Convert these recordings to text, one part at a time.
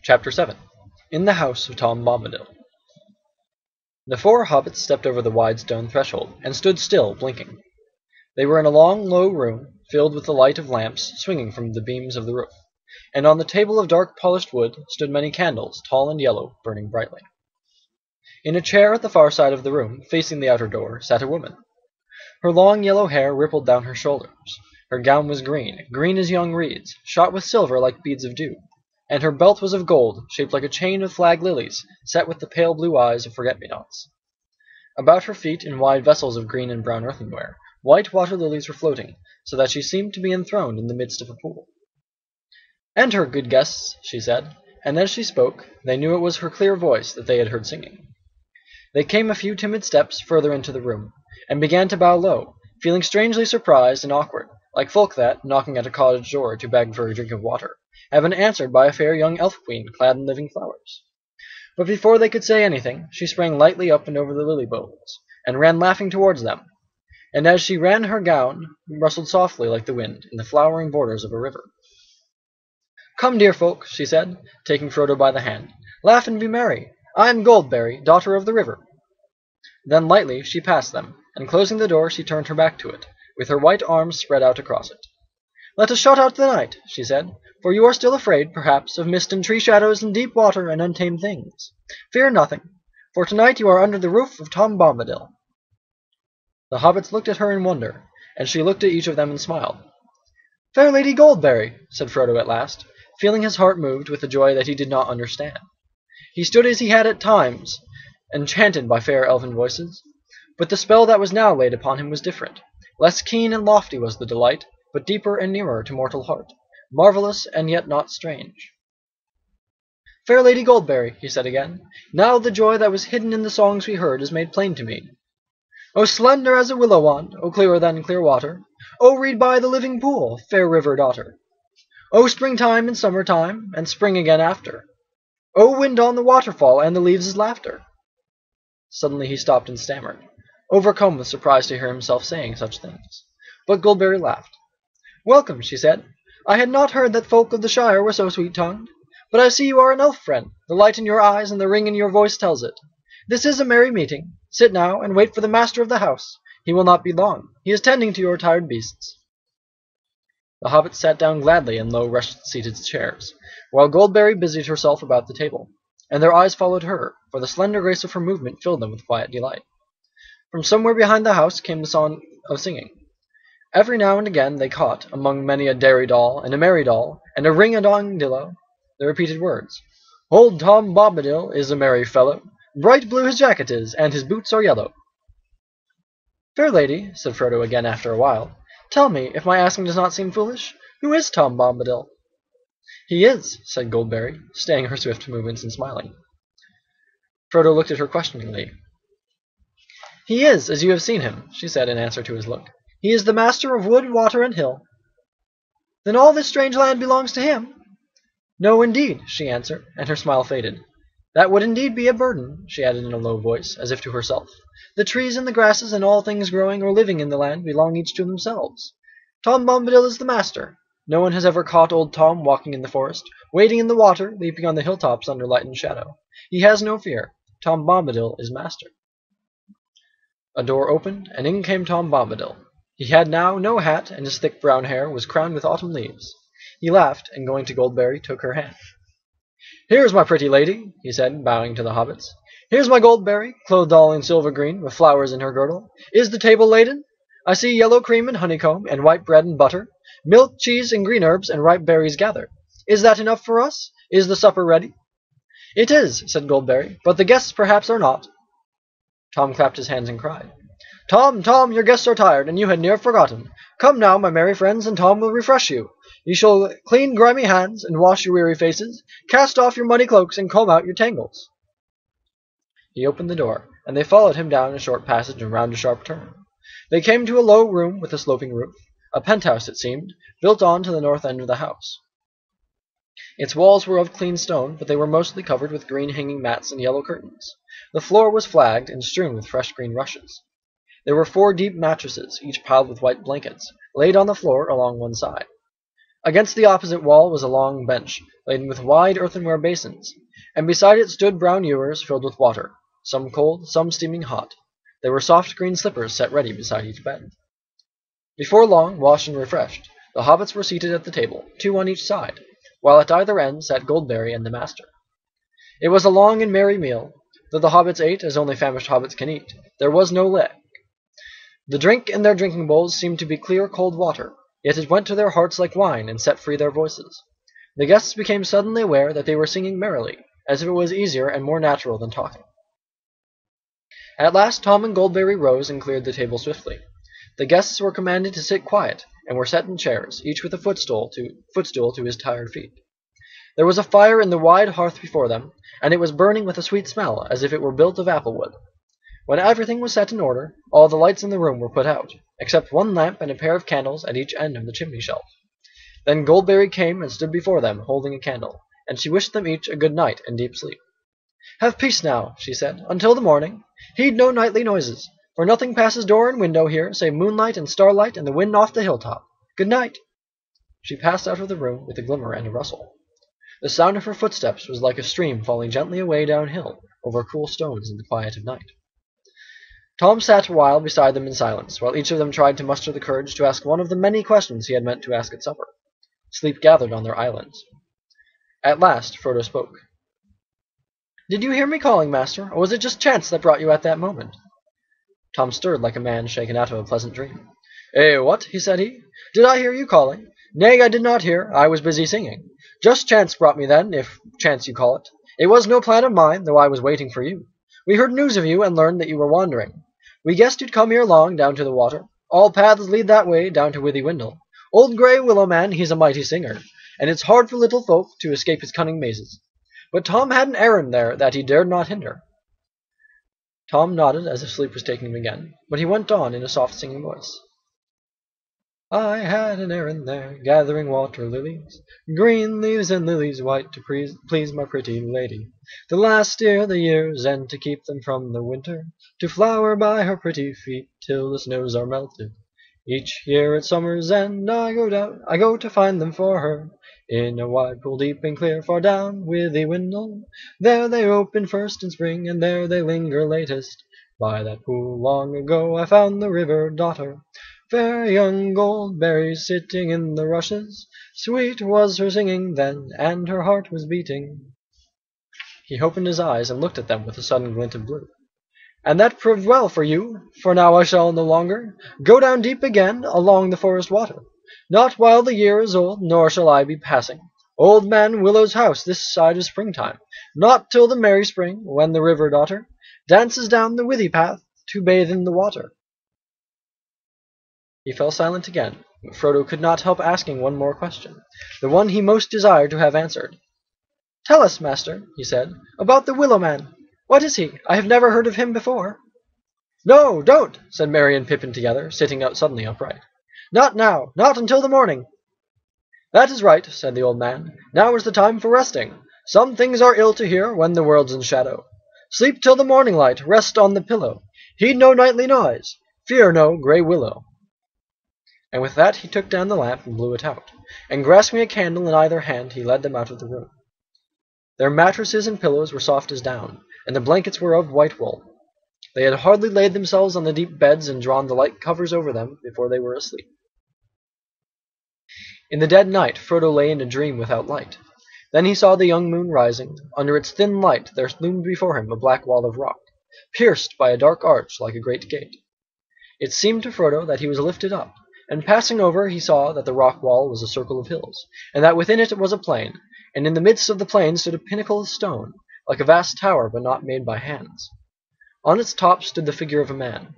Chapter 7 In the House of Tom Bombadil. The four hobbits stepped over the wide stone threshold, and stood still, blinking. They were in a long, low room, filled with the light of lamps swinging from the beams of the roof, and on the table of dark polished wood stood many candles, tall and yellow, burning brightly. In a chair at the far side of the room, facing the outer door, sat a woman. Her long yellow hair rippled down her shoulders. Her gown was green, green as young reeds, shot with silver like beads of dew, and her belt was of gold, shaped like a chain of flag lilies, set with the pale blue eyes of forget-me-nots. About her feet, in wide vessels of green and brown earthenware, white water lilies were floating, so that she seemed to be enthroned in the midst of a pool. "Enter, good guests," she said, and as she spoke, they knew it was her clear voice that they had heard singing. They came a few timid steps further into the room, and began to bow low, feeling strangely surprised and awkward, like folk that, knocking at a cottage door to beg for a drink of water, have been answered by a fair young elf-queen clad in living flowers. But before they could say anything, she sprang lightly up and over the lily bowls, and ran laughing towards them, and as she ran her gown rustled softly like the wind in the flowering borders of a river. "Come, dear folk," she said, taking Frodo by the hand, "laugh and be merry. I am Goldberry, daughter of the river." Then lightly she passed them, and closing the door she turned her back to it, with her white arms spread out across it. "Let us shut out the night," she said, "for you are still afraid, perhaps, of mist and tree shadows and deep water and untamed things. Fear nothing, for tonight you are under the roof of Tom Bombadil." The hobbits looked at her in wonder, and she looked at each of them and smiled. "Fair Lady Goldberry," said Frodo at last, feeling his heart moved with a joy that he did not understand. He stood as he had at times, enchanted by fair elven voices, but the spell that was now laid upon him was different. Less keen and lofty was the delight, but deeper and nearer to mortal heart, marvellous and yet not strange. "Fair Lady Goldberry," he said again, "now the joy that was hidden in the songs we heard is made plain to me. O slender as a willow wand, O clearer than clear water, O reed by the living pool, fair river daughter. O springtime and summertime, and spring again after. O wind on the waterfall and the leaves' laughter." Suddenly he stopped and stammered, overcome with surprise to hear himself saying such things. But Goldberry laughed. "Welcome," she said. "I had not heard that folk of the Shire were so sweet-tongued. But I see you are an elf friend. The light in your eyes and the ring in your voice tells it. This is a merry meeting. Sit now and wait for the master of the house. He will not be long. He is tending to your tired beasts." The hobbits sat down gladly in low rush-seated chairs, while Goldberry busied herself about the table, and their eyes followed her, for the slender grace of her movement filled them with quiet delight. From somewhere behind the house came the sound of singing. Every now and again they caught, among many a dairy doll and a merry doll and a ring-a-dong-dillo, the repeated words, "Old Tom Bombadil is a merry fellow, bright blue his jacket is, and his boots are yellow." "Fair lady," said Frodo again after a while, "tell me, if my asking does not seem foolish, who is Tom Bombadil?" "He is," said Goldberry, staying her swift movements and smiling. Frodo looked at her questioningly. "He is, as you have seen him," she said in answer to his look. "He is the master of wood, water, and hill." "Then all this strange land belongs to him?" "No, indeed," she answered, and her smile faded. "That would indeed be a burden," she added in a low voice, as if to herself. "The trees and the grasses and all things growing or living in the land belong each to themselves. Tom Bombadil is the master. No one has ever caught old Tom walking in the forest, wading in the water, leaping on the hilltops under light and shadow. He has no fear. Tom Bombadil is master." A door opened, and in came Tom Bombadil. He had now no hat, and his thick brown hair was crowned with autumn leaves. He laughed, and going to Goldberry, took her hand. "Here's my pretty lady," he said, bowing to the hobbits. "Here's my Goldberry, clothed all in silver green, with flowers in her girdle. Is the table laden? I see yellow cream and honeycomb, and white bread and butter, milk, cheese, and green herbs, and ripe berries gathered. Is that enough for us? Is the supper ready?" "It is," said Goldberry, "but the guests perhaps are not." Tom clapped his hands and cried, "Tom, Tom, your guests are tired, and you had near forgotten. Come now, my merry friends, and Tom will refresh you. You shall clean grimy hands, and wash your weary faces, cast off your muddy cloaks, and comb out your tangles." He opened the door, and they followed him down a short passage and round a sharp turn. They came to a low room with a sloping roof, a penthouse it seemed, built on to the north end of the house. Its walls were of clean stone, but they were mostly covered with green hanging mats and yellow curtains. The floor was flagged and strewn with fresh green rushes. There were 4 deep mattresses, each piled with white blankets, laid on the floor along one side. Against the opposite wall was a long bench, laden with wide earthenware basins, and beside it stood brown ewers filled with water, some cold, some steaming hot. There were soft green slippers set ready beside each bed. Before long, washed and refreshed, the hobbits were seated at the table, 2 on each side, while at either end sat Goldberry and the master. It was a long and merry meal. Though the hobbits ate as only famished hobbits can eat, there was no lack. The drink in their drinking bowls seemed to be clear, cold water, yet it went to their hearts like wine and set free their voices. The guests became suddenly aware that they were singing merrily, as if it was easier and more natural than talking. At last Tom and Goldberry rose and cleared the table swiftly. The guests were commanded to sit quiet, and were set in chairs, each with a footstool to his tired feet. There was a fire in the wide hearth before them, and it was burning with a sweet smell, as if it were built of apple wood. When everything was set in order, all the lights in the room were put out, except one lamp and a pair of candles at each end of the chimney shelf. Then Goldberry came and stood before them, holding a candle, and she wished them each a good night and deep sleep. "Have peace now," she said, "until the morning. Heed no nightly noises, for nothing passes door and window here save moonlight and starlight and the wind off the hilltop. Good night." She passed out of the room with a glimmer and a rustle. The sound of her footsteps was like a stream falling gently away downhill over cool stones in the quiet of night. Tom sat a while beside them in silence, while each of them tried to muster the courage to ask one of the many questions he had meant to ask at supper. Sleep gathered on their islands. At last Frodo spoke. "Did you hear me calling, master, or was it just chance that brought you at that moment?" Tom stirred like a man shaken out of a pleasant dream. "Eh, what?" said he. "Did I hear you calling? Nay, I did not hear. I was busy singing. Just chance brought me then, if chance you call it. It was no plan of mine, though I was waiting for you. We heard news of you and learned that you were wandering. We guessed you'd come ere long down to the water. All paths lead that way down to Withywindle. Old grey willow man, he's a mighty singer, and it's hard for little folk to escape his cunning mazes. But Tom had an errand there that he dared not hinder." Tom nodded as if sleep was taking him again, but he went on in a soft singing voice. "I had an errand there, gathering water lilies, green leaves and lilies white, to please my pretty lady. The last ere the year's end, to keep them from the winter, to flower by her pretty feet till the snows are melted. Each year at summer's end I go to find them for her, in a wide pool deep and clear, far down Withywindle. There they open first in spring, and there they linger latest. By that pool long ago I found the river daughter, fair young Goldberry sitting in the rushes. Sweet was her singing then, and her heart was beating." He opened his eyes and looked at them with a sudden glint of blue. "And that proved well for you, for now I shall no longer go down deep again along the forest water, not while the year is old, nor shall I be passing Old Man Willow's house this side of springtime, not till the merry spring, when the river daughter dances down the withy path to bathe in the water." He fell silent again, but Frodo could not help asking one more question, the one he most desired to have answered. "Tell us, master," he said, "about the Willow Man. What is he? I have never heard of him before." "No, don't," said Merry and Pippin together, sitting out suddenly upright. "Not now, not until the morning." "That is right," said the old man. "Now is the time for resting. Some things are ill to hear when the world's in shadow. Sleep till the morning light, rest on the pillow. Heed no nightly noise, fear no grey willow." And with that he took down the lamp and blew it out, and grasping a candle in either hand he led them out of the room. Their mattresses and pillows were soft as down, and the blankets were of white wool. They had hardly laid themselves on the deep beds and drawn the light covers over them before they were asleep. In the dead night Frodo lay in a dream without light. Then he saw the young moon rising. Under its thin light there loomed before him a black wall of rock, pierced by a dark arch like a great gate. It seemed to Frodo that he was lifted up, and passing over he saw that the rock wall was a circle of hills, and that within it was a plain, and in the midst of the plain stood a pinnacle of stone, like a vast tower but not made by hands. On its top stood the figure of a man.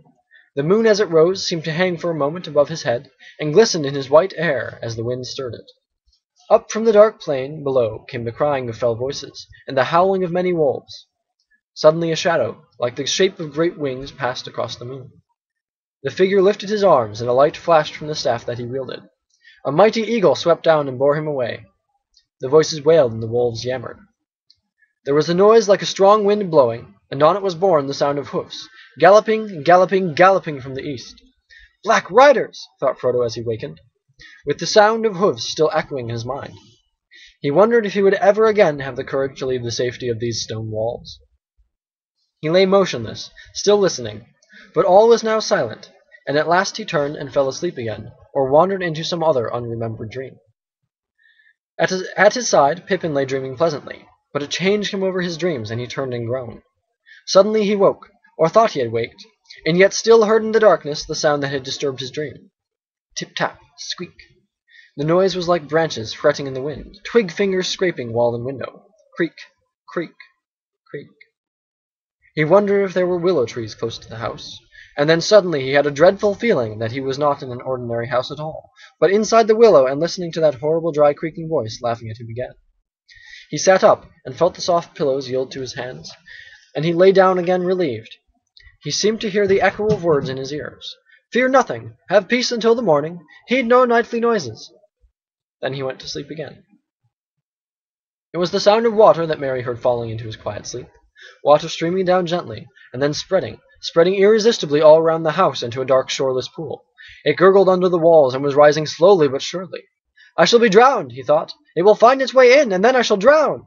The moon as it rose seemed to hang for a moment above his head, and glistened in his white hair as the wind stirred it. Up from the dark plain below came the crying of fell voices, and the howling of many wolves. Suddenly a shadow, like the shape of great wings, passed across the moon. The figure lifted his arms, and a light flashed from the staff that he wielded. A mighty eagle swept down and bore him away. The voices wailed and the wolves yammered. There was a noise like a strong wind blowing, and on it was borne the sound of hoofs, galloping, galloping, galloping from the east. "Black riders!" thought Frodo as he wakened. with the sound of hoofs still echoing in his mind. He wondered if he would ever again have the courage to leave the safety of these stone walls. He lay motionless, still listening, but all was now silent, and at last he turned and fell asleep again, or wandered into some other unremembered dream. At his side, Pippin lay dreaming pleasantly, but a change came over his dreams, and he turned and groaned. Suddenly he woke, or thought he had waked, and yet still heard in the darkness the sound that had disturbed his dream. Tip-tap, squeak. The noise was like branches fretting in the wind, twig fingers scraping wall and window. Creak, creak, creak. He wondered if there were willow trees close to the house, and then suddenly he had a dreadful feeling that he was not in an ordinary house at all, but inside the willow and listening to that horrible dry creaking voice laughing at him again. He sat up and felt the soft pillows yield to his hands, and he lay down again relieved. He seemed to hear the echo of words in his ears. Fear nothing, have peace until the morning, heed no nightly noises. Then he went to sleep again. It was the sound of water that Mary heard falling into his quiet sleep, water streaming down gently, and then spreading irresistibly all around the house into a dark shoreless pool. It gurgled under the walls and was rising slowly but surely. I shall be drowned, he thought. It will find its way in, and then I shall drown.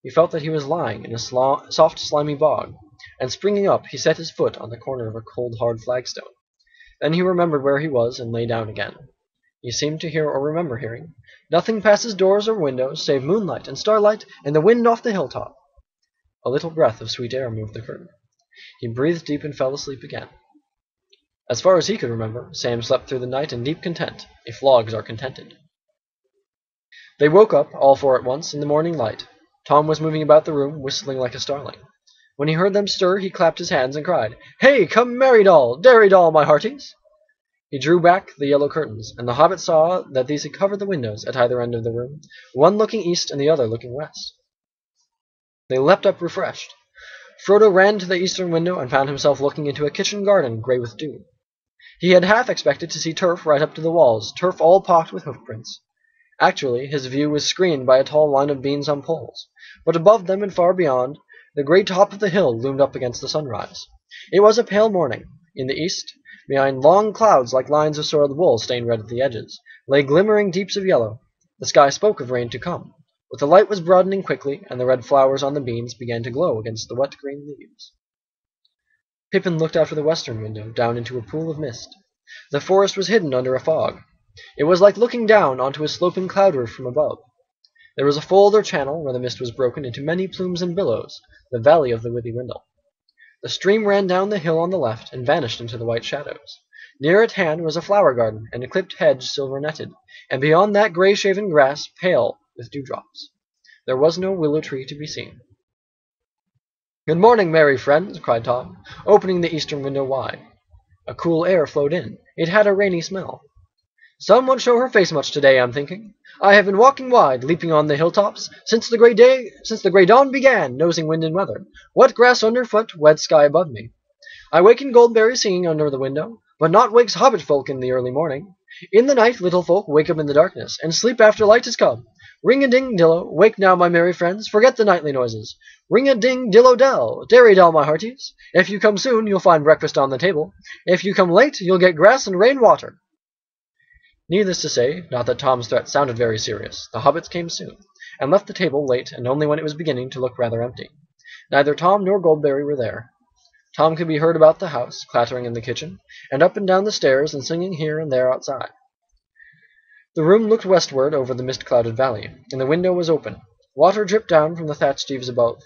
He felt that he was lying in a soft, slimy bog, and springing up, he set his foot on the corner of a cold, hard flagstone. Then he remembered where he was and lay down again. He seemed to hear or remember hearing nothing past his doors or windows save moonlight and starlight and the wind off the hilltop. A little breath of sweet air moved the curtain. He breathed deep and fell asleep again. As far as he could remember, Sam slept through the night in deep content, if logs are contented. They woke up, all four at once, in the morning light. Tom was moving about the room, whistling like a starling. When he heard them stir, he clapped his hands and cried, Hey, come merry doll, dairy doll, my hearties! He drew back the yellow curtains, and the hobbit saw that these had covered the windows at either end of the room, one looking east and the other looking west. They leapt up refreshed. Frodo ran to the eastern window and found himself looking into a kitchen garden grey with dew. He had half expected to see turf right up to the walls, turf all pocked with hoofprints. Actually, his view was screened by a tall line of beans on poles, but above them and far beyond, the grey top of the hill loomed up against the sunrise. It was a pale morning. In the east, behind long clouds like lines of soiled wool stained red at the edges, lay glimmering deeps of yellow. The sky spoke of rain to come, but the light was broadening quickly, and the red flowers on the beans began to glow against the wet green leaves. Pippin looked out of the western window, down into a pool of mist. The forest was hidden under a fog. It was like looking down onto a sloping cloud roof from above. There was a fold or channel where the mist was broken into many plumes and billows, the valley of the Withywindle. The stream ran down the hill on the left and vanished into the white shadows. Near at hand was a flower garden and a clipped hedge silver-netted, and beyond that grey-shaven grass pale with dewdrops. There was no willow tree to be seen. "Good morning, merry friends," cried Tom, opening the eastern window wide. A cool air flowed in. It had a rainy smell. "Sun won't show her face much today, I'm thinking. I have been walking wide, leaping on the hilltops, since the grey dawn began, nosing wind and weather. Wet grass underfoot, wet sky above me. I waken Goldberry singing under the window, but not wakes hobbit folk in the early morning. In the night little folk wake up in the darkness, and sleep after light has come. Ring-a-ding-dillo, wake now, my merry friends, forget the nightly noises. Ring-a-ding-dillo-dell, dairy-dell, my hearties. If you come soon, you'll find breakfast on the table. If you come late, you'll get grass and rain-water." Needless to say, not that Tom's threat sounded very serious. The hobbits came soon, and left the table late and only when it was beginning to look rather empty. Neither Tom nor Goldberry were there. Tom could be heard about the house, clattering in the kitchen, and up and down the stairs, and singing here and there outside. The room looked westward over the mist-clouded valley, and the window was open. Water dripped down from the thatched eaves above.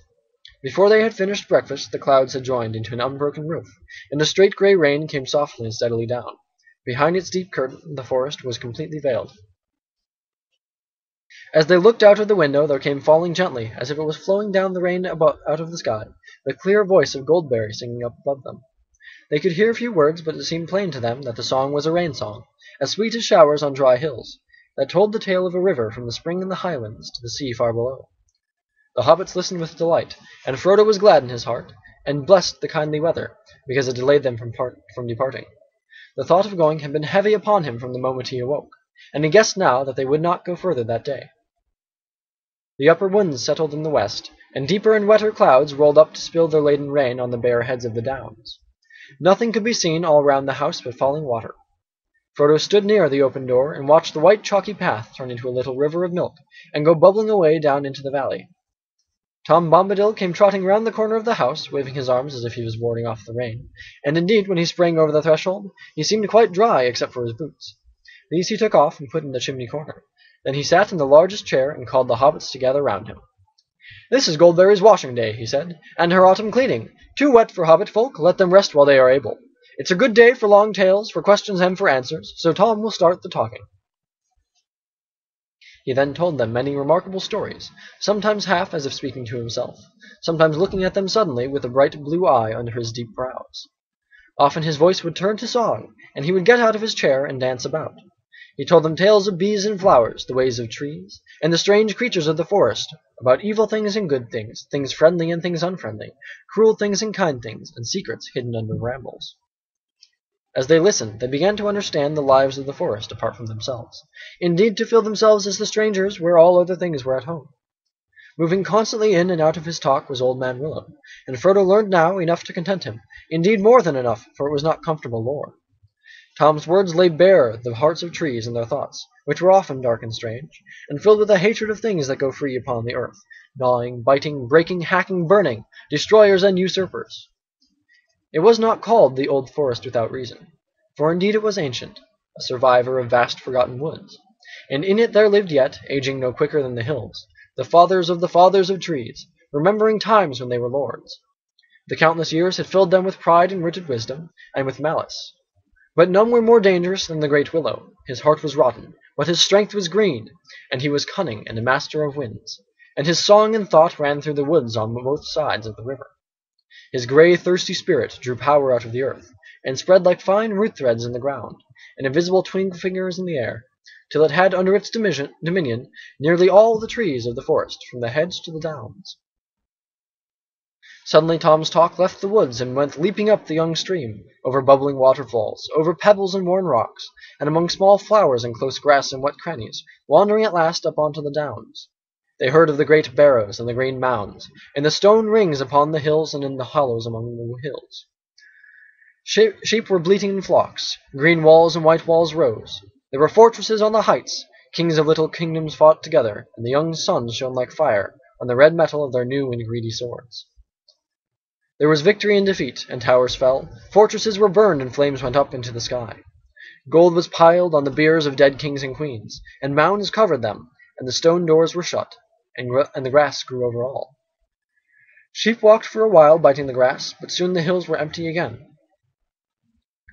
Before they had finished breakfast, the clouds had joined into an unbroken roof, and a straight grey rain came softly and steadily down. Behind its deep curtain, the forest was completely veiled. As they looked out of the window, there came falling gently, as if it was flowing down the rain out of the sky, the clear voice of Goldberry singing up above them. They could hear few words, but it seemed plain to them that the song was a rain-song, as sweet as showers on dry hills, that told the tale of a river from the spring in the highlands to the sea far below. The hobbits listened with delight, and Frodo was glad in his heart, and blessed the kindly weather, because it delayed them from departing. The thought of going had been heavy upon him from the moment he awoke, and he guessed now that they would not go further that day. The upper winds settled in the west, and deeper and wetter clouds rolled up to spill their laden rain on the bare heads of the downs. Nothing could be seen all round the house but falling water. Frodo stood near the open door and watched the white chalky path turn into a little river of milk and go bubbling away down into the valley. Tom Bombadil came trotting round the corner of the house, waving his arms as if he was warding off the rain, and indeed when he sprang over the threshold he seemed quite dry except for his boots. These he took off and put in the chimney corner. Then he sat in the largest chair and called the hobbits to gather round him. "This is Goldberry's washing day," he said, "and her autumn cleaning. Too wet for hobbit folk, let them rest while they are able. It's a good day for long tales, for questions and for answers, so Tom will start the talking." He then told them many remarkable stories, sometimes half as if speaking to himself, sometimes looking at them suddenly with a bright blue eye under his deep brows. Often his voice would turn to song, and he would get out of his chair and dance about. He told them tales of bees and flowers, the ways of trees, and the strange creatures of the forest, about evil things and good things, things friendly and things unfriendly, cruel things and kind things, and secrets hidden under brambles. As they listened, they began to understand the lives of the forest apart from themselves, indeed to feel themselves as the strangers where all other things were at home. Moving constantly in and out of his talk was Old Man Willem, and Frodo learned now enough to content him, indeed more than enough, for it was not comfortable lore. Tom's words laid bare the hearts of trees and their thoughts, which were often dark and strange, and filled with a hatred of things that go free upon the earth, gnawing, biting, breaking, hacking, burning, destroyers and usurpers. It was not called the Old Forest without reason, for indeed it was ancient, a survivor of vast forgotten woods, and in it there lived yet, aging no quicker than the hills, the fathers of trees, remembering times when they were lords. The countless years had filled them with pride and rooted wisdom, and with malice. But none were more dangerous than the great willow. His heart was rotten, but his strength was green, and he was cunning and a master of winds, and his song and thought ran through the woods on both sides of the river. His grey, thirsty spirit drew power out of the earth, and spread like fine root-threads in the ground, and invisible twinkling fingers in the air, till it had under its dominion nearly all the trees of the forest, from the hedge to the downs. Suddenly Tom's talk left the woods and went leaping up the young stream, over bubbling waterfalls, over pebbles and worn rocks, and among small flowers and close grass and wet crannies, wandering at last up onto the downs. They heard of the great barrows and the green mounds, and the stone rings upon the hills and in the hollows among the hills. Sheep were bleating in flocks, green walls and white walls rose. There were fortresses on the heights, kings of little kingdoms fought together, and the young suns shone like fire on the red metal of their new and greedy swords. There was victory and defeat, and towers fell, fortresses were burned and flames went up into the sky. Gold was piled on the biers of dead kings and queens, and mounds covered them, and the stone doors were shut, and the grass grew over all. Sheep walked for a while biting the grass, but soon the hills were empty again.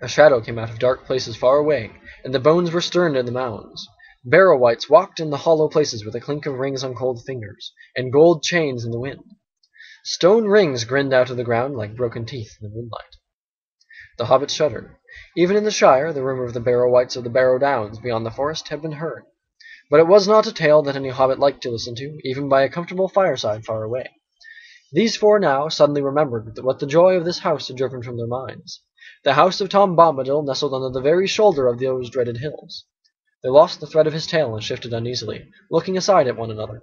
A shadow came out of dark places far away, and the bones were stirred in the mounds. Barrow-wights walked in the hollow places with a clink of rings on cold fingers, and gold chains in the wind. Stone rings grinned out of the ground like broken teeth in the moonlight. The hobbits shuddered. Even in the Shire, the rumour of the Barrow-wights of the Barrow Downs beyond the forest had been heard. But it was not a tale that any hobbit liked to listen to, even by a comfortable fireside far away. These four now suddenly remembered what the joy of this house had driven from their minds. The house of Tom Bombadil nestled under the very shoulder of those dreaded hills. They lost the thread of his tale and shifted uneasily, looking aside at one another.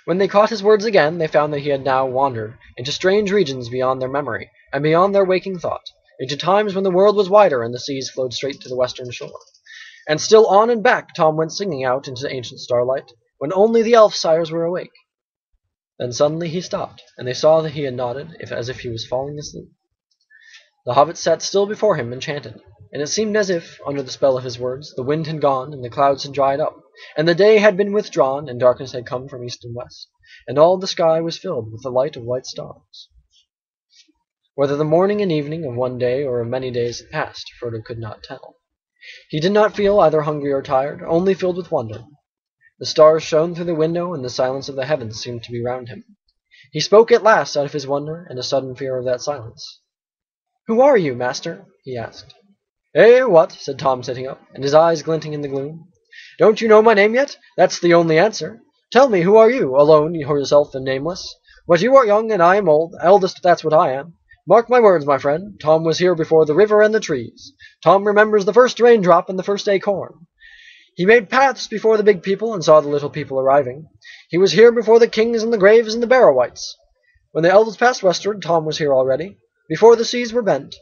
When they caught his words again, they found that he had now wandered into strange regions beyond their memory, and beyond their waking thought, into times when the world was wider and the seas flowed straight to the western shore. And still on and back Tom went singing out into the ancient starlight, when only the elf sires were awake. Then suddenly he stopped, and they saw that he had nodded, as if he was falling asleep. The hobbits sat still before him, enchanted, and it seemed as if, under the spell of his words, the wind had gone, and the clouds had dried up, and the day had been withdrawn, and darkness had come from east and west, and all the sky was filled with the light of white stars. Whether the morning and evening of one day or of many days had passed, Frodo could not tell. He did not feel either hungry or tired, only filled with wonder. The stars shone through the window, and the silence of the heavens seemed to be round him. He spoke at last out of his wonder and a sudden fear of that silence. "Who are you, master?" he asked. "Eh, what?" said Tom, sitting up, and his eyes glinting in the gloom. "Don't you know my name yet? That's the only answer. Tell me, who are you, alone, yourself and nameless? But you are young, and I am old, eldest, that's what I am. Mark my words, my friend, Tom was here before the river and the trees. Tom remembers the first raindrop and the first acorn. He made paths before the big people and saw the little people arriving. He was here before the kings and the graves and the Barrow-wights. When the elves passed westward, Tom was here already, before the seas were bent.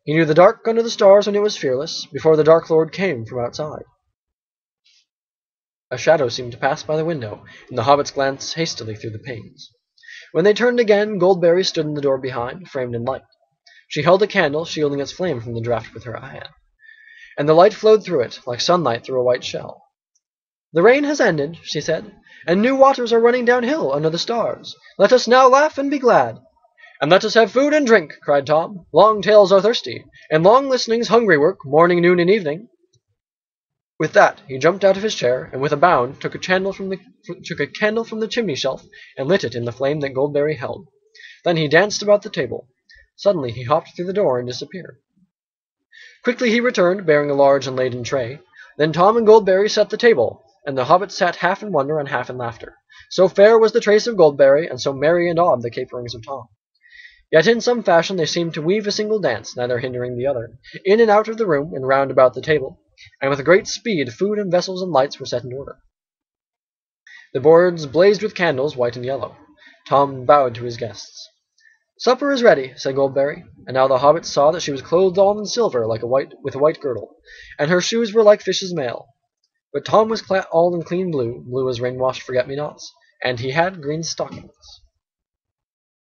He knew the dark under the stars when it was fearless, before the Dark Lord came from outside. A shadow seemed to pass by the window, and the hobbits glanced hastily through the panes. When they turned again, Goldberry stood in the door behind, framed in light. She held a candle, shielding its flame from the draught with her hand, and the light flowed through it, like sunlight through a white shell. "The rain has ended," she said, "and new waters are running downhill under the stars. Let us now laugh and be glad." "And let us have food and drink," cried Tom. "Long tales are thirsty, and long listening's hungry work, morning, noon, and evening." With that he jumped out of his chair, and with a bound took a candle from the chimney shelf and lit it in the flame that Goldberry held. Then he danced about the table. Suddenly he hopped through the door and disappeared. Quickly he returned, bearing a large and laden tray. Then Tom and Goldberry set the table, and the hobbits sat half in wonder and half in laughter. So fair was the trace of Goldberry, and so merry and odd the caperings of Tom. Yet in some fashion they seemed to weave a single dance, neither hindering the other, in and out of the room and round about the table, and with great speed food and vessels and lights were set in order. The boards blazed with candles, white and yellow. Tom bowed to his guests. "Supper is ready," said Goldberry, and now the hobbits saw that she was clothed all in silver, with a white girdle, and her shoes were like fish's mail. But Tom was clad all in clean blue, blue as rain-washed forget-me-nots, and he had green stockings.